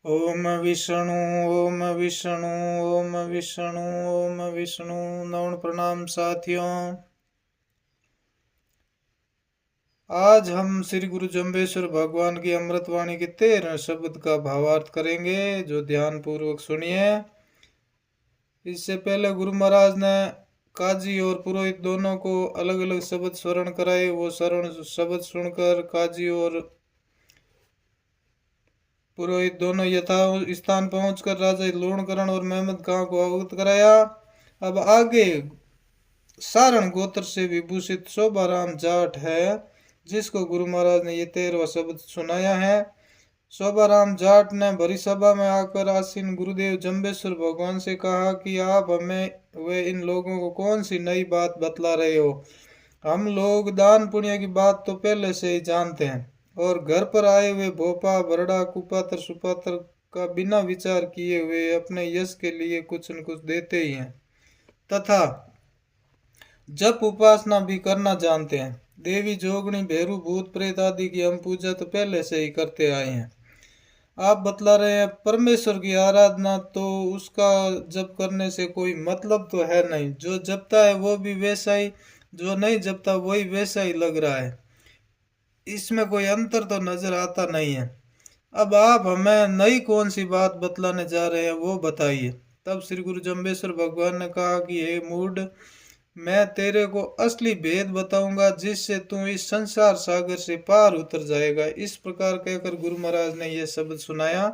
ओम विष्णु ओम विष्णु ओम विष्णु ओम विष्णु। नमन प्रणाम साथियों। आज हम श्री गुरु जम्बेश्वर भगवान की अमृतवाणी के 13 शब्द का भावार्थ करेंगे, जो ध्यान पूर्वक सुनिए। इससे पहले गुरु महाराज ने काजी और पुरोहित दोनों को अलग अलग शब्द स्मरण कराए। वो शब्द सुनकर काजी और पुरोहित दोनों यथा स्थान पहुंचकर राजा लोणकरण और मेहमद खां को अवगत कराया। अब आगे सारण गोत्र से विभूषित शोभाराम जाट है, जिसको गुरु महाराज ने ये 13वां शब्द सुनाया है। शोभाराम जाट ने भरी सभा में आकर आसीन गुरुदेव जम्बेश्वर भगवान से कहा कि आप हमें वे इन लोगों को कौन सी नई बात बतला रहे हो। हम लोग दान पुण्य की बात तो पहले से ही जानते हैं, और घर पर आए हुए भोपा बरड़ा कुपात्र सुपात्र का बिना विचार किए हुए अपने यश के लिए कुछ न कुछ देते ही हैं, तथा जप उपासना भी करना जानते हैं। देवी जोगणी भैरू भूत प्रेत आदि की हम पूजा तो पहले से ही करते आए हैं। आप बतला रहे हैं परमेश्वर की आराधना, तो उसका जप करने से कोई मतलब तो है नहीं। जो जपता है वो भी वैसा ही, जो नहीं जपता वही वैसा ही लग रहा है। इसमें कोई अंतर तो नजर आता नहीं है। अब आप हमें नई कौन सी बात बतलाने जा रहे हैं, वो बताइए। तब श्री गुरु जम्बेश्वर भगवान ने कहा कि हे मूढ़, मैं तेरे को असली भेद बताऊंगा, जिससे तू इस संसार सागर से पार उतर जाएगा। इस प्रकार कहकर गुरु महाराज ने यह शब्द सुनाया।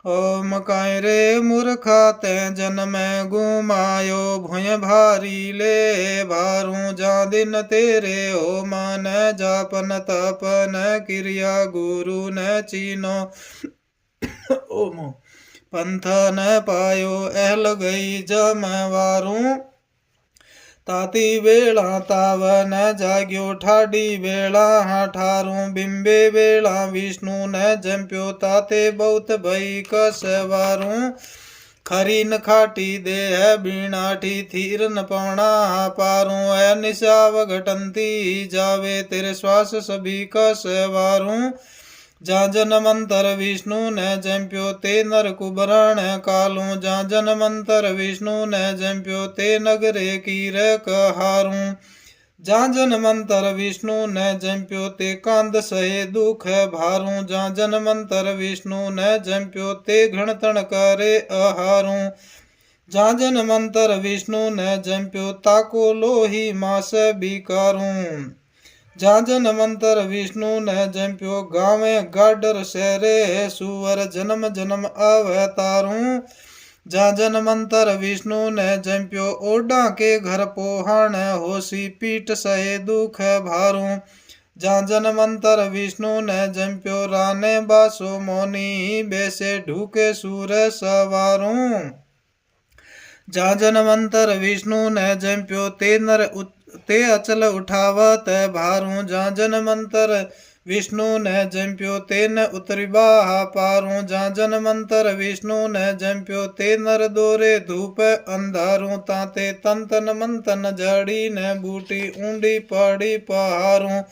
ओम काय रे मूर्खा ते जन्म गुमायो, भुय भारी ले भारू जा दिन तेरे हो। मन जापन तपन क्रिया गुरु न चीनो, ओम पंथ न पायो एहल गई जमवारू। ताती वेला तावन जाग्यो ठाडी वेला ठारू। बिंबे वेला विष्णु न जम्प्यो, ताते बहुत भई कसवारू। खरी न खाटी देह बीणाठी, थीर न पौना पारू। है निशाव घटंती जावे, तेरे श्वास सभी कसवारू। जाजन मंतर विष्णु न जम्प्यो, ते नर कुबरण कालू। जाजन मंतर विष्णु न जम्प्यो, ते नगरे कीर कहारू। जाजन मंतर विष्णु न जम्प्यो, ते कांद सहे दुख भारू। जाजन मंतर विष्णु न जम्प्यो, ते घृणतण करे अहारू। जाजन मंतर विष्णु न जम्प्यो, ताको लोही मास बिकारू। जाजन मंतर विष्णु न जम्प्यो, गावे गाडर शहरे सुवर। जन्म जन्म अवतारू। जाजन मंतर विष्णु न जम्प्यो, ओडा के घर पोहाण होसी। पीठ सहे दुख भारू। जाजन मंतर विष्णु न जम्प्यो, राने बासो मोनी बैसे। ढूके सूर सवारू। जाजन मंतर विष्णु न जम्प्यो, ते अचल उठावत भारू। जाजन मंतर विष्णु न जम्प्यो, ते न उतरिबा पारू। जाजन मंतर विष्णु न जम्प्यो, ते नर दोरे धूप अंधारू। ताते तन तन मंतन जड़ी न बूटी, ऊंडी पहाड़ी पहारू।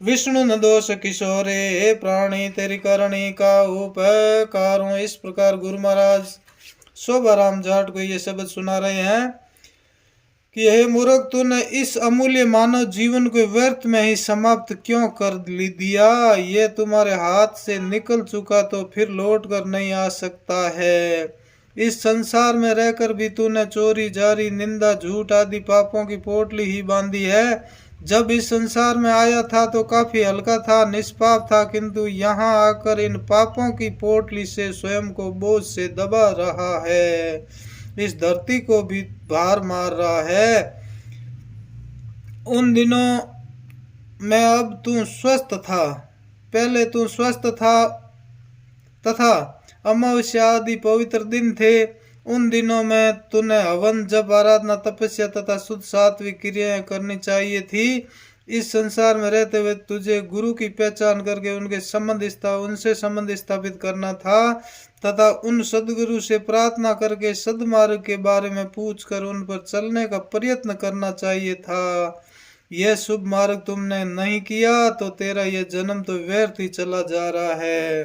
विष्णु न दोष किशोरे प्राणी, तेरी करणी का उपकारू। इस प्रकार गुरु महाराज शोभाराम जाट को ये शब्द सुना रहे हैं कि हे मूर्ख, तूने इस अमूल्य मानव जीवन को व्यर्थ में ही समाप्त क्यों कर दिया। ये तुम्हारे हाथ से निकल चुका तो फिर लौट कर नहीं आ सकता है। इस संसार में रहकर भी तूने चोरी जारी निंदा झूठ आदि पापों की पोटली ही बांधी है। जब इस संसार में आया था तो काफी हल्का था, निष्पाप था, किंतु यहाँ आकर इन पापों की पोटली से स्वयं को बोझ से दबा रहा है। इस धरती को भी भार मार रहा है। उन दिनों में अब तू स्वस्थ था, पहले तू स्वस्थ था, तथा अमावस्या आदि पवित्र दिन थे। उन दिनों में तूने हवन जब आराधना तपस्या तथा शुद्ध सात्विक क्रियाएं करनी चाहिए थी। इस संसार में रहते हुए तुझे गुरु की पहचान करके उनसे संबंध स्थापित करना था, तथा उन सदगुरु से प्रार्थना करके सदमार्ग के बारे में पूछकर उन पर चलने का प्रयत्न करना चाहिए था। यह शुभ मार्ग तुमने नहीं किया तो तेरा यह जन्म तो व्यर्थ ही चला जा रहा है।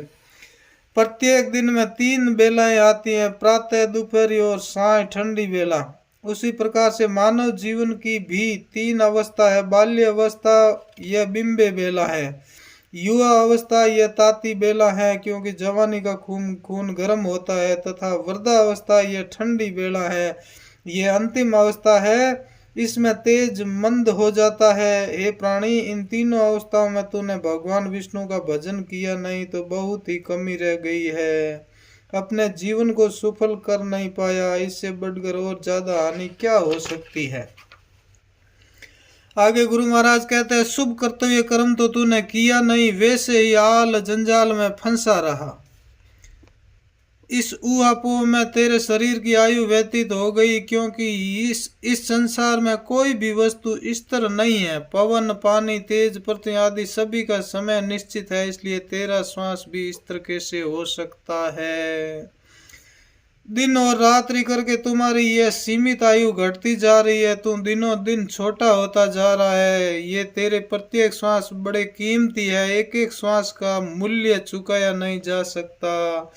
प्रत्येक दिन में 3 बेलाएं आती हैं, प्रातः, दोपहरी और साय ठंडी बेला। उसी प्रकार से मानव जीवन की भी 3 अवस्था है। बाल्य अवस्था यह बिंबे बेला है, युवा अवस्था यह ताती बेला है क्योंकि जवानी का खून गर्म होता है, तथा वृद्धा अवस्था यह ठंडी बेला है, यह अंतिम अवस्था है, इसमें तेज मंद हो जाता है। हे प्राणी, इन तीनों अवस्थाओं में तूने भगवान विष्णु का भजन किया नहीं तो बहुत ही कमी रह गई है, अपने जीवन को सफल कर नहीं पाया, इससे बढ़कर और ज्यादा हानि क्या हो सकती है। आगे गुरु महाराज कहते हैं, शुभ कर्तव्य कर्म तो तूने किया नहीं, वैसे ही आल जंजाल में फंसा रहा। इस ऊहापोह में तेरे शरीर की आयु व्यतीत हो गई, क्योंकि इस संसार में कोई भी वस्तु स्थिर नहीं है। पवन, पानी, तेज, पृथ्वी आदि सभी का समय निश्चित है, इसलिए तेरा श्वास भी स्थिर कैसे हो सकता है। दिन और रात्रि करके तुम्हारी यह सीमित आयु घटती जा रही है, तुम दिनों दिन छोटा होता जा रहा है। ये तेरे प्रत्येक श्वास बड़े कीमती है, एक एक श्वास का मूल्य चुकाया नहीं जा सकता।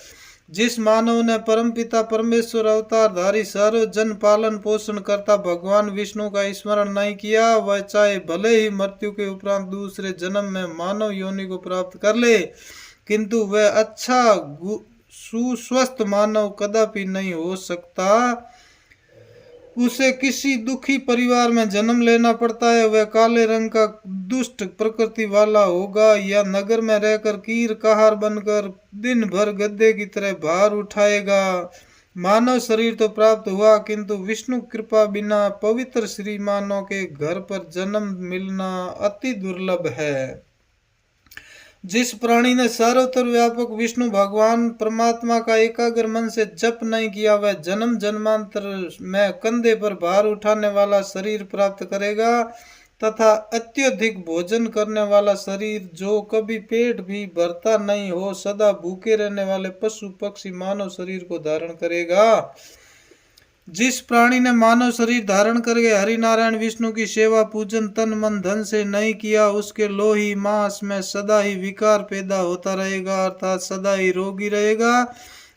जिस मानव ने परमपिता परमेश्वर अवतारधारी सर्व जन पालन पोषण करता भगवान विष्णु का स्मरण नहीं किया, वह चाहे भले ही मृत्यु के उपरांत दूसरे जन्म में मानव योनि को प्राप्त कर ले, किंतु वह अच्छा सुस्वस्थ मानव कदापि नहीं हो सकता। उसे किसी दुखी परिवार में जन्म लेना पड़ता है, वह काले रंग का दुष्ट प्रकृति वाला होगा, या नगर में रहकर कीर कहार बनकर दिन भर गद्दे की तरह भार उठाएगा। मानव शरीर तो प्राप्त हुआ, किंतु विष्णु कृपा बिना पवित्र श्रीमानों के घर पर जन्म मिलना अति दुर्लभ है। जिस प्राणी ने सर्वत्र व्यापक विष्णु भगवान परमात्मा का एकाग्र मन से जप नहीं किया, वह जन्म जन्मांतर में कंधे पर भार उठाने वाला शरीर प्राप्त करेगा, तथा अत्यधिक भोजन करने वाला शरीर, जो कभी पेट भी भरता नहीं हो, सदा भूखे रहने वाले पशु पक्षी मानव शरीर को धारण करेगा। जिस प्राणी ने मानव शरीर धारण करके हरि नारायण विष्णु की सेवा पूजन तन मन धन से नहीं किया, उसके लोही मांस में सदा ही विकार पैदा होता रहेगा, अर्थात सदा ही रोगी रहेगा,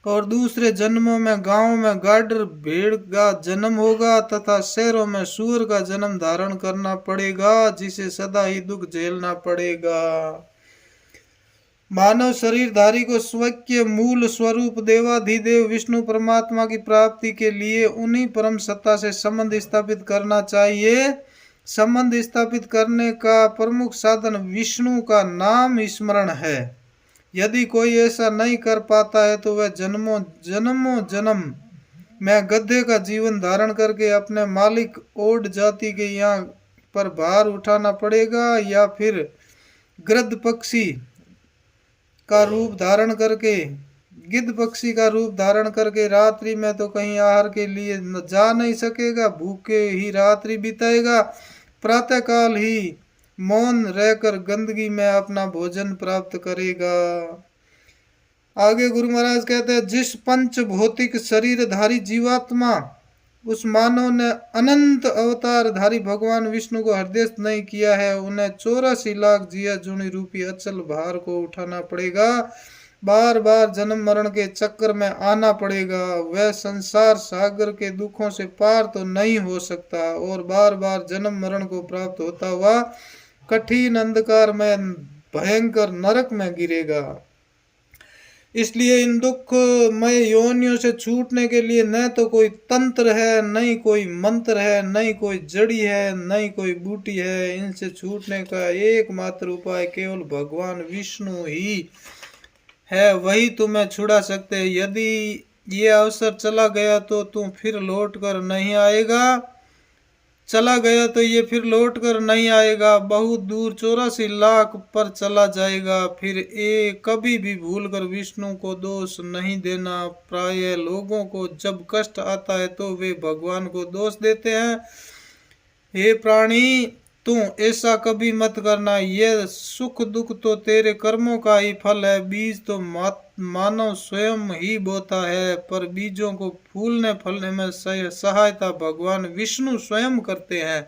और दूसरे जन्मों में गांव में गाडर भेड़ का जन्म होगा, तथा शहरों में सूअर का जन्म धारण करना पड़ेगा, जिसे सदा ही दुख झेलना पड़ेगा। मानव शरीरधारी को स्वकीय मूल स्वरूप देवाधिदेव विष्णु परमात्मा की प्राप्ति के लिए उन्हीं परम सत्ता से संबंध स्थापित करना चाहिए। संबंध स्थापित करने का प्रमुख साधन विष्णु का नाम स्मरण है। यदि कोई ऐसा नहीं कर पाता है तो वह जन्मों जन्म में गधे का जीवन धारण करके अपने मालिक ओड जाति के यहाँ पर भार उठाना पड़ेगा, या फिर गृध पक्षी का रूप धारण करके गिद्ध पक्षी का रूप धारण करके रात्रि में तो कहीं आहार के लिए जा नहीं सकेगा, भूखे ही रात्रि बिताएगा, प्रातः काल ही मौन रहकर गंदगी में अपना भोजन प्राप्त करेगा। आगे गुरु महाराज कहते हैं, जिस पंच भौतिक शरीरधारी जीवात्मा उस मानव ने अनंत अवतारधारी भगवान विष्णु को हृदयस्थ नहीं किया है, उन्हें 84 लाख जिया जुनी रूपी अचल भार को उठाना पड़ेगा, बार बार जन्म मरण के चक्कर में आना पड़ेगा। वह संसार सागर के दुखों से पार तो नहीं हो सकता और बार बार जन्म मरण को प्राप्त होता हुआ कठिन अंधकार में भयंकर नरक में गिरेगा। इसलिए इन दुखमय योनियों से छूटने के लिए न तो कोई तंत्र है, न ही कोई मंत्र है, न ही कोई जड़ी है, न ही कोई बूटी है। इनसे छूटने का एकमात्र उपाय केवल भगवान विष्णु ही है, वही तुम्हें छुड़ा सकते हैं। यदि ये अवसर चला गया तो तुम फिर लौट कर नहीं आएगा, चला गया तो ये फिर लौट कर नहीं आएगा, बहुत दूर 84 लाख पर चला जाएगा। फिर ये कभी भी भूल कर विष्णु को दोष नहीं देना। प्राय लोगों को जब कष्ट आता है तो वे भगवान को दोष देते हैं। हे प्राणी, तू ऐसा कभी मत करना। यह सुख दुख तो तेरे कर्मों का ही फल है। बीज तो मानव स्वयं ही बोता है, पर बीजों को फूलने फलने में सहायता भगवान विष्णु स्वयं करते हैं।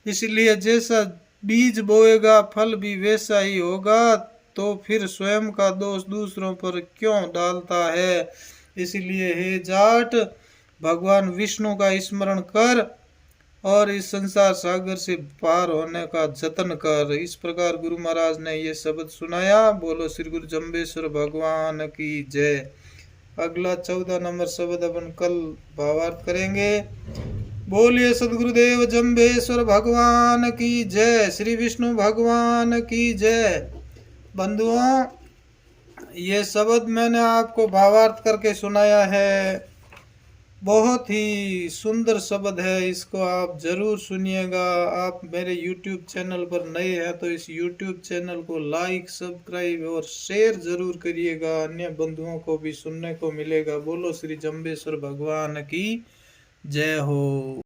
इसलिए जैसा बीज बोएगा फल भी वैसा ही होगा। तो फिर स्वयं का दोष दूसरों पर क्यों डालता है। इसलिए हे जाट, भगवान विष्णु का स्मरण कर और इस संसार सागर से पार होने का जतन कर। इस प्रकार गुरु महाराज ने ये शब्द सुनाया। बोलो श्री गुरु जम्बेश्वर भगवान की जय। अगला 14 नंबर शब्द अपन कल भावार्थ करेंगे। बोलिए सदगुरुदेव जम्बेश्वर भगवान की जय, श्री विष्णु भगवान की जय। बंधुओं, ये शब्द मैंने आपको भावार्थ करके सुनाया है। बहुत ही सुंदर शब्द है, इसको आप जरूर सुनिएगा। आप मेरे YouTube चैनल पर नए हैं तो इस YouTube चैनल को लाइक, सब्सक्राइब और शेयर जरूर करिएगा, अन्य बंधुओं को भी सुनने को मिलेगा। बोलो श्री जम्बेश्वर भगवान की जय हो।